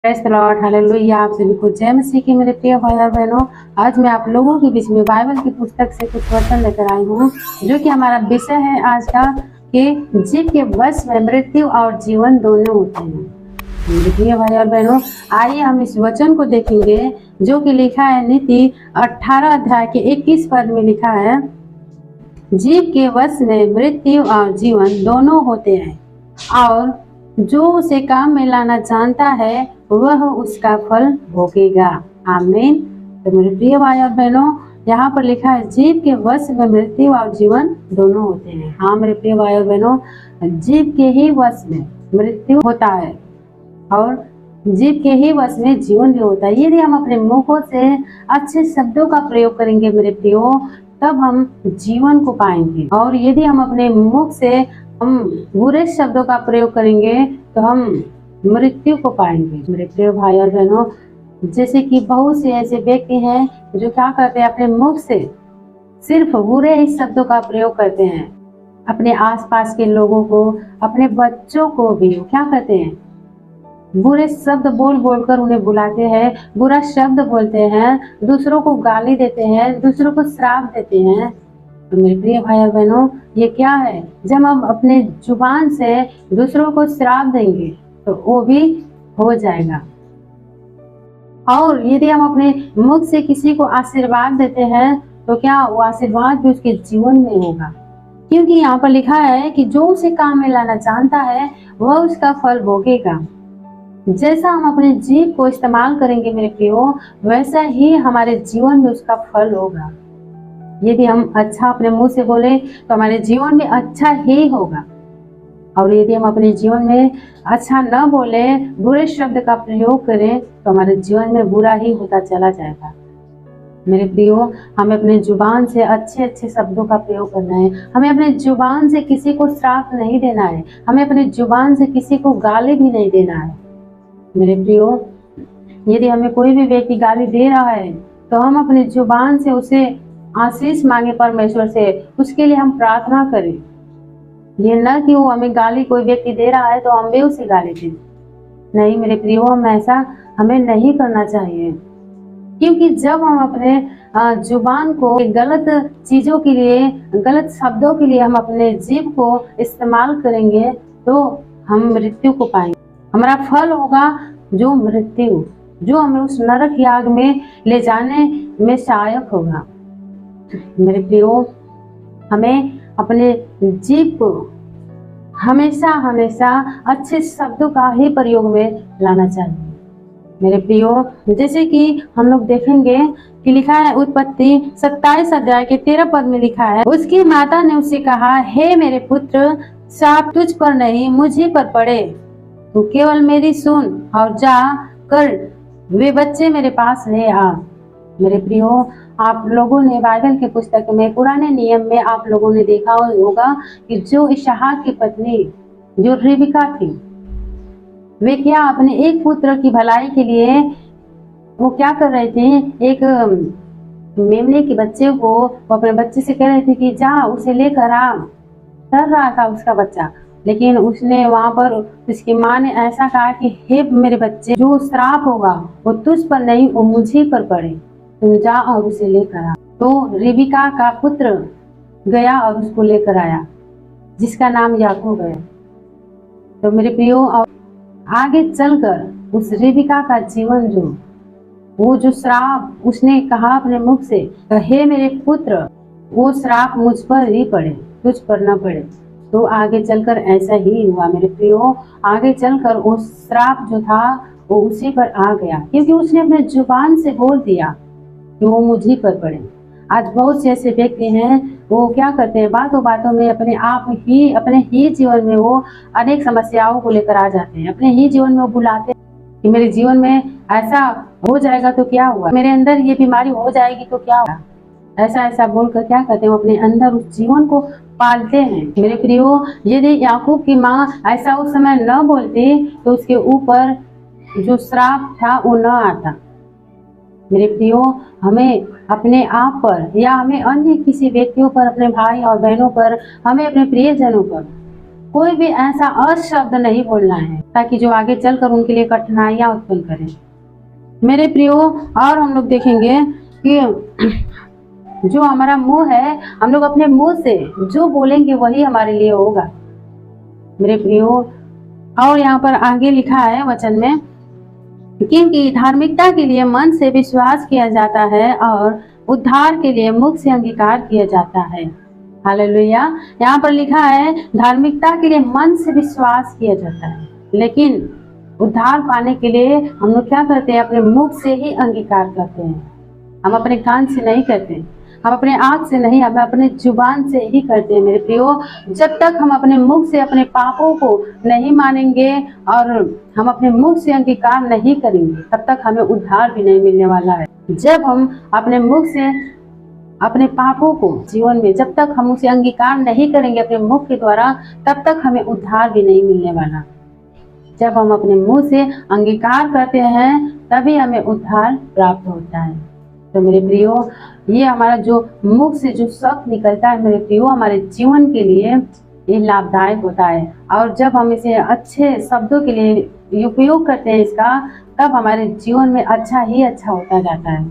Praise the Lord, hallelujah. आप सभी को जय मसीह की मेरे प्रिय भाई और बहनों। आज मैं आप लोगों के बीच में बाइबल की पुस्तक से कुछ वचन लेकर आई हूँ, जो कि हमारा विषय है आज का कि जीव के वश में मृत्यु और जीवन दोनों होते हैं। मेरे प्रिय भाई और बहनों, आइए हम इस वचन को देखेंगे, जो कि लिखा है नीति 18 अध्याय के 21 पद में लिखा है, जीव के वश में मृत्यु और जीवन दोनों होते हैं, और जो उसे काम में लाना जानता है वह उसका फल भोगेगा। आमीन। तो मेरे प्रिय भाई और बहनों, यहाँ पर लिखा है जीव के वश में मृत्यु और जीवन दोनों होते हैं। हाँ मेरे प्रिय भाई और बहनों, जीव के ही वश में मृत्यु होता है और जीव के ही वश में जीवन भी होता है। यदि हम अपने मुखों से अच्छे शब्दों का प्रयोग करेंगे मेरे प्रियो, तब हम जीवन को पाएंगे, और यदि हम अपने मुख से हम बुरे शब्दों का प्रयोग करेंगे तो हम मृत्यु को पाएंगे। मेरे प्रिय भाई और बहनों, जैसे कि बहुत से ऐसे व्यक्ति हैं जो क्या करते हैं, अपने मुख से सिर्फ बुरे ही शब्दों का प्रयोग करते हैं। अपने आसपास के लोगों को, अपने बच्चों को भी क्या करते हैं, बुरे शब्द बोल बोलकर उन्हें बुलाते हैं, बुरा शब्द बोलते हैं, दूसरों को गाली देते हैं, दूसरों को श्राप देते हैं। तो मेरे प्रिय भाई और बहनों, ये क्या है, जब हम अपने जुबान से दूसरों को श्राप देंगे तो वो भी हो जाएगा, और यदि हम अपने मुख से किसी को आशीर्वाद देते हैं तो क्या वो आशीर्वाद भी उसके जीवन में होगा, क्योंकि यहाँ पर लिखा है कि जो उसे काम में लाना जानता है वह उसका फल भोगेगा। जैसा हम अपने जीव को इस्तेमाल करेंगे मेरे प्रियो, वैसा ही हमारे जीवन में उसका फल होगा। यदि हम अच्छा अपने मुंह से बोले तो हमारे जीवन में अच्छा ही होगा, और यदि हम अपने जीवन में अच्छा न बोले, बुरे शब्द का प्रयोग करें, तो हमारे जीवन में बुरा ही होता चला जाएगा। मेरे प्रियो, हमें अपने जुबान से अच्छे अच्छे शब्दों का प्रयोग करना है। हमें अपने जुबान से किसी को श्राप नहीं देना है। हमें अपने जुबान से किसी को गाली भी नहीं देना है। मेरे प्रियो, यदि हमें कोई भी व्यक्ति गाली दे रहा है तो हम अपनी जुबान से उसे आशीष मांगे परमेश्वर से, उसके लिए हम प्रार्थना करें। ये न कि वो हमें गाली, कोई व्यक्ति दे रहा है तो हम भी उसे गाली दें। नहीं मेरे प्रियो, हम ऐसा हमें नहीं करना चाहिए, क्योंकि जब हम अपने जुबान को गलत चीजों के लिए, गलत शब्दों के लिए हम अपने जीभ को इस्तेमाल करेंगे तो हम मृत्यु को पाएंगे। हमारा फल होगा जो मृत्यु, जो हमें उस नरक याग में ले जाने में सहायक होगा। मेरे प्रियो, हमें अपने जीभ को हमेशा हमेशा अच्छे शब्दों का ही प्रयोग में लाना चाहिए। मेरे प्रियो, जैसे कि हम लोग देखेंगे कि लिखा है उत्पत्ति 27 अध्याय के 13 पद में लिखा है, उसकी माता ने उससे कहा, हे मेरे पुत्र, शाप तुझ पर नहीं मुझे पर पड़े। तू केवल मेरी सुन और जा कर वे बच्चे मेरे पास ले आ। मेरे प्रियो, आप लोगों ने बाइबल के पुस्तक में, पुराने नियम में आप लोगों ने देखा होगा कि जो इसहाक की पत्नी जो रिबका थी, वे क्या अपने एक पुत्र की भलाई के लिए वो क्या कर रहे थे, एक मेमने के बच्चे को वो अपने बच्चे से कह रहे थे कि जा उसे लेकर आ। डर रहा था उसका बच्चा, लेकिन उसने वहां पर उसकी माँ ने ऐसा कहा कि हे मेरे बच्चे, जो श्राप होगा वो तुझ पर नहीं, वो मुझे पर पड़े, तुम जा और उसे लेकर आ। तो रिबिका का पुत्र गया और उसको लेकर आया, जिसका नाम याकूब है। तो मेरे प्रियो, आगे चलकर उस रिबिका का जीवन, वो जो श्राप उसने कहा अपने मुख से, हे मेरे पुत्र, वो श्राप मुझ पर ही पड़े, तुझ पर न पड़े। तो आगे चलकर ऐसा ही हुआ मेरे प्रियो। आगे चलकर वो श्राप जो था वो उसी पर आ गया, क्योंकि उसने अपने जुबान से बोल दिया कि वो मुझी पर पड़े। आज बहुत से ऐसे व्यक्ति हैं, वो क्या करते हैं, बातों बातों में अपने ही जीवन में वो अनेक समस्याओं को लेकर आ जाते हैं। अपने ही जीवन में वो बुलाते हैं कि मेरे जीवन में ऐसा हो जाएगा तो क्या हुआ, मेरे अंदर ये बीमारी हो जाएगी तो क्या हुआ, ऐसा ऐसा बोलकर क्या करते हैं, वो अपने अंदर उस जीवन को पालते हैं। मेरे प्रियो, यदि याकूब की माँ ऐसा उस समय न बोलती तो उसके ऊपर जो श्राप था वो न आता। मेरे प्रियो, हमें अपने आप पर या हमें अन्य किसी व्यक्तियों पर, अपने भाई और बहनों पर, हमें अपने प्रियजनों पर कोई भी ऐसा अशब्द नहीं बोलना है ताकि जो आगे चलकर उनके लिए कठिनाइयां उत्पन्न करें। मेरे प्रियो, और हम लोग देखेंगे कि जो हमारा मुंह है, हम लोग अपने मुंह से जो बोलेंगे वही हमारे लिए होगा। मेरे प्रियो, और यहाँ पर आगे लिखा है वचन में, क्योंकि धार्मिकता के लिए मन से विश्वास किया जाता है और उद्धार के लिए मुख से अंगीकार किया जाता है। हालेलुया। यहाँ पर लिखा है धार्मिकता के लिए मन से विश्वास किया जाता है, लेकिन उद्धार पाने के लिए हम लोग क्या करते हैं? अपने मुख से ही अंगीकार करते हैं। हम अपने कान से नहीं करते, हम अपने आँख से नहीं, हम अपने जुबान से ही करते हैं। मेरे प्रियो, जब तक हम अपने मुख से अपने पापों को नहीं मानेंगे और हम अपने मुख से अंगीकार नहीं करेंगे, तब तक हमें उद्धार भी नहीं मिलने वाला है। जब हम अपने मुख से अपने पापों को जीवन में, जब तक हम उसे अंगीकार नहीं करेंगे अपने मुख के द्वारा, तब तक हमें उद्धार भी नहीं मिलने वाला। जब हम अपने मुंह से अंगीकार करते हैं तभी हमें उद्धार प्राप्त होता है। तो मेरे प्रियो, ये हमारा जो मुख से जो शब्द निकलता है मेरे प्रियो, हमारे जीवन के लिए ये लाभदायक होता है। और जब हम इसे अच्छे शब्दों के लिए उपयोग करते हैं इसका, तब हमारे जीवन में अच्छा ही अच्छा होता जाता है।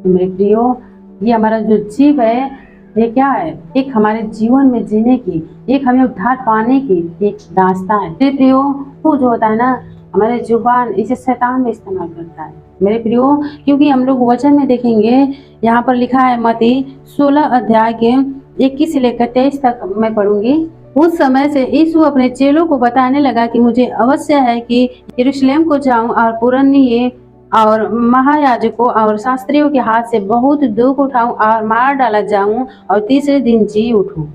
तो मेरे प्रियो, ये हमारा जो जीव है, ये क्या है? एक हमारे जीवन में जीने की, एक हमें उद्धार पाने की एक रास्ता है। मेरे प्रियो, वो जो होता है ना, हमारे जुबान, इसे शैतान में इस्तेमाल करता है। मेरे प्रियो, क्योंकि हम लोग वचन में देखेंगे, यहाँ पर लिखा है मत्ती 16 अध्याय के 21 से लेकर 23 तक मैं पढ़ूंगी। उस समय से यीशु अपने चेलों को बताने लगा कि मुझे अवश्य है कि यरूशलेम को जाऊं और पुरनिये और महायाजकों और शास्त्रियों के हाथ से बहुत दुख उठाऊं और मार डाला जाऊं और तीसरे दिन जी उठूं।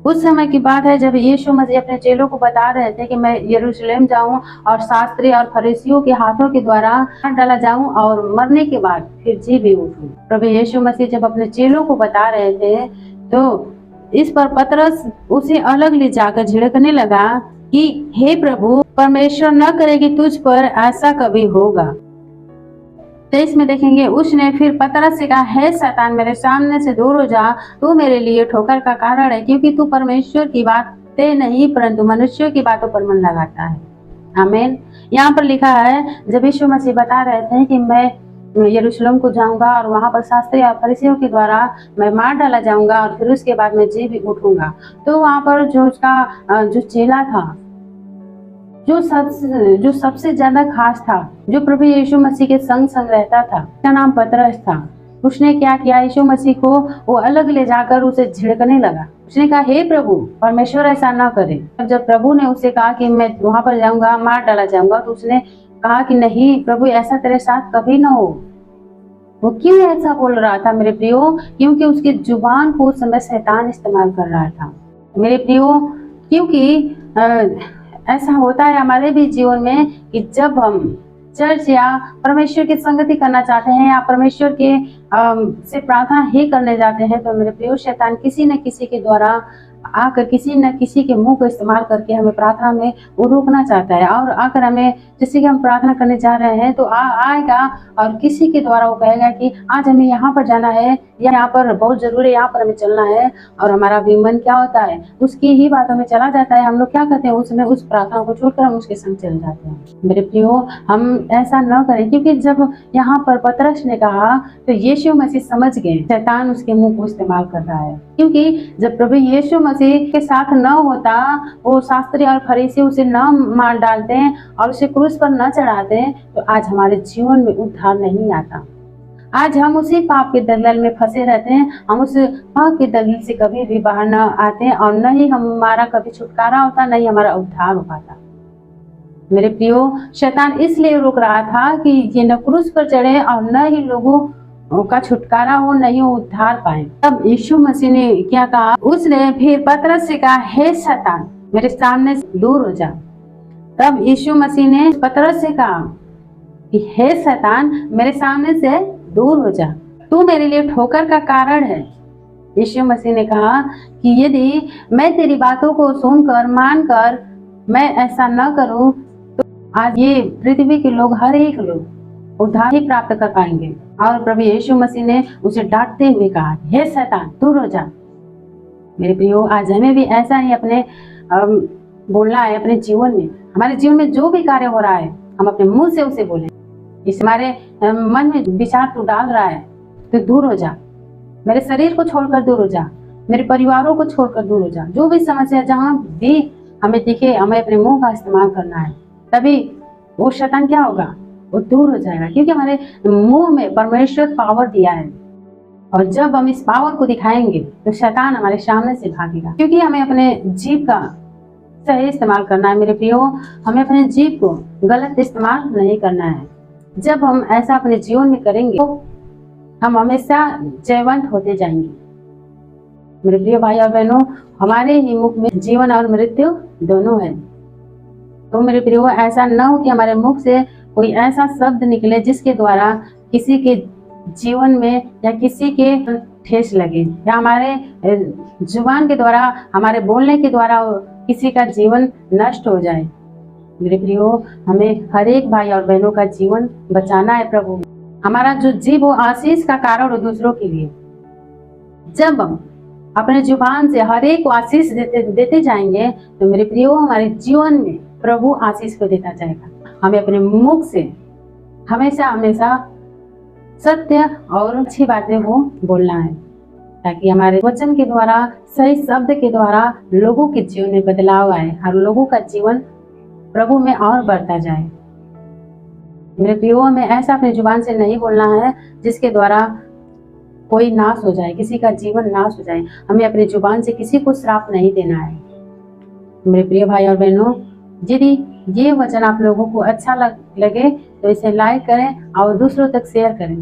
उस समय की बात है जब यीशु मसीह अपने चेलों को बता रहे थे कि मैं यरूशलेम जाऊं और शास्त्री और फरीसियों के हाथों के द्वारा मार डाला जाऊं और मरने के बाद फिर जी भी उठूं। प्रभु यीशु मसीह जब अपने चेलों को बता रहे थे तो इस पर पतरस उसे अलग ले जाकर झिड़कने लगा कि हे प्रभु, परमेश्वर न करे कि तुझ पर ऐसा कभी होगा। 23 में देखेंगे, उसने फिर पतरस से कहा, हे शैतान, मेरे सामने से दूर हो जा, तू मेरे लिए ठोकर का कारण है, क्योंकि तू परमेश्वर की बातें नहीं परंतु मनुष्यों की बातों पर मन लगाता है। आमीन। यहाँ पर लिखा है, जब यीशु मसीह बता रहे थे कि मैं यरूशलेम को जाऊंगा और वहां पर शास्त्री और फरीसियों के द्वारा मैं मार डाला जाऊंगा और फिर उसके बाद मैं जी भी उठूंगा, तो वहां पर जो उसका जो चेला था, जो सबसे ज्यादा खास था, जो प्रभु यीशु मसीह के संग संग रहता था, उसका नाम पतरस था। उसने क्या किया? यीशु मसीह को वो अलग ले जाकर उसे झिड़कने लगा। उसने कहा, हे प्रभु, परमेश्वर ऐसा न करे। जब प्रभु ने उसे कहा कि मैं वहां पर जाऊंगा, मार डाला जाऊंगा, तो उसने कहा कि नहीं प्रभु, ऐसा तेरे साथ कभी ना हो। वो क्यों ऐसा बोल रहा था मेरे प्रियो? क्योंकि उसकी जुबान को उस समय शैतान इस्तेमाल कर रहा था मेरे प्रियो। क्योंकि ऐसा होता है हमारे भी जीवन में कि जब हम चर्च या परमेश्वर की संगति करना चाहते हैं या परमेश्वर के से प्रार्थना ही करने जाते हैं, तो मेरे प्रिय शैतान किसी न किसी के द्वारा आकर किसी न किसी के मुंह को इस्तेमाल करके हमें प्रार्थना में वो रोकना चाहता है। और आकर हमें, जैसे कि हम प्रार्थना करने जा रहे हैं, तो आएगा और किसी के द्वारा वो कहेगा कि आज हमें यहाँ पर जाना है या यहाँ पर बहुत जरूरी है, यहाँ पर हमें चलना है। और हमारा भी मन क्या होता है, उसकी ही बातों में चला जाता है। हम लोग क्या करते हैं, उसमें उस प्रार्थना को छोड़कर हम उसके संग चले जाते हैं। मेरे प्रियो, हम ऐसा न करें, क्योंकि जब यहाँ पर पतरस ने कहा तो यीशु मसीह समझ गए शैतान उसके मुंह को इस्तेमाल कर रहा है। क्योंकि जब प्रभु यीशु मसीह के साथ न होता, वो शास्त्री और फरीसी उसे न मार डालते और उसे क्रूस पर न चढ़ाते, तो आज हमारे जीवन में उद्धार नहीं आता। आज हम उसी पाप के दलदल में फंसे रहते हैं। हम उस पाप के दलदल से कभी भी बाहर न आते और न ही हमारा कभी छुटकारा होता, न ही हमारा उद्धार हो पाता। मेरे प्रियो, शैतान इसलिए रोक रहा था कि ये न क्रूस पर चढ़े और न ही लोगों का छुटकारा हो, नहीं हो उद्धार पाए। तब यीशु मसीह ने क्या कहा? उसने फिर पतरस से कहा, हे शैतान, मेरे सामने से दूर हो जा। तब यीशु मसीह ने पतरस से कहा कि हे शैतान, मेरे सामने से दूर हो जा, तू मेरे लिए ठोकर का कारण है। यीशु मसीह ने कहा कि यदि मैं तेरी बातों को सुनकर मानकर मैं ऐसा न करूं, तो आज ये पृथ्वी के लोग, हर एक लोग उद्धार ही प्राप्त कर पाएंगे। और प्रभु यीशु मसीह ने उसे डांटते हुए कहा, हे शैतान, दूर हो जा। मेरे प्रियो, आज हमें भी ऐसा ही अपने बोलना है अपने जीवन में। हमारे जीवन में जो भी कार्य हो रहा है हम अपने मुंह से उसे बोलें। इस हमारे मन में विचार तू डाल रहा है तो दूर हो जा, मेरे शरीर को छोड़कर दूर हो जा, मेरे परिवारों को छोड़कर दूर हो जा। जो भी समस्या जहाँ भी हमें दिखे हमें अपने मुंह का इस्तेमाल करना है, तभी वो शैतान क्या होगा, वो दूर हो जाएगा। क्योंकि हमारे मुंह में परमेश्वर पावर दिया है और जब हम इस पावर को दिखाएंगे तो शैतान हमारे सामने से भागेगा। क्योंकि हमें अपने जीभ का सही इस्तेमाल करना है मेरे प्रियो, हमें अपने जीभ को गलत इस्तेमाल नहीं करना है। जब हम ऐसा अपने जीवन में करेंगे तो हम हमेशा जयवंत होते जाएंगे। मेरे प्रिय भाई और बहनों, हमारे ही मुख में जीवन और मृत्यु दोनों है। तो मेरे प्रियो, ऐसा न हो कि हमारे मुख से कोई ऐसा शब्द निकले जिसके द्वारा किसी के जीवन में या किसी के ठेस लगे, या हमारे जुबान के द्वारा हमारे बोलने के द्वारा किसी का जीवन नष्ट हो जाए। मेरे प्रियो, हमें हर एक भाई और बहनों का जीवन बचाना है प्रभु। हमारा जो जीव वो आशीष का कारण हो दूसरों के लिए। जब हम अपने जुबान से हर एक को आशीष देते जाएंगे तो मेरे प्रियो, हमारे जीवन में प्रभु आशीष को देता जाएगा। हमें अपने मुख से हमेशा हमेशा सत्य और अच्छी बातें वो बोलना है, ताकि हमारे वचन के द्वारा, सही शब्द के द्वारा लोगों के जीवन में बदलाव आए और लोगों का जीवन प्रभु में और बढ़ता जाए। मेरे प्रियो, हमें ऐसा अपने जुबान से नहीं बोलना है जिसके द्वारा कोई नाश हो जाए, किसी का जीवन नाश हो जाए। हमें अपने जुबान से किसी को श्राप नहीं देना है। मेरे प्रिय भाई और बहनों, यदि ये वचन आप लोगों को अच्छा लगे तो इसे लाइक करें और दूसरों तक शेयर करें,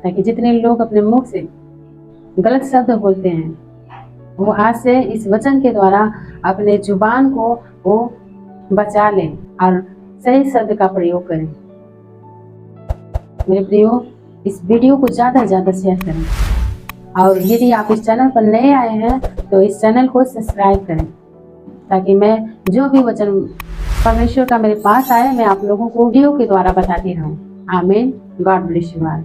ताकि जितने लोग अपने मुख से गलत शब्द बोलते हैं वो आज से इस वचन के द्वारा अपने जुबान को वो बचा लें और सही शब्द का प्रयोग करें। मेरे प्रियो, इस वीडियो को ज़्यादा से ज़्यादा शेयर करें और यदि आप इस चैनल पर नए आए हैं तो इस चैनल को सब्सक्राइब करें, ताकि मैं जो भी वचन परमेश्वर का मेरे पास आए मैं आप लोगों को वीडियो के द्वारा बताती रहूं। आमीन। God bless you all.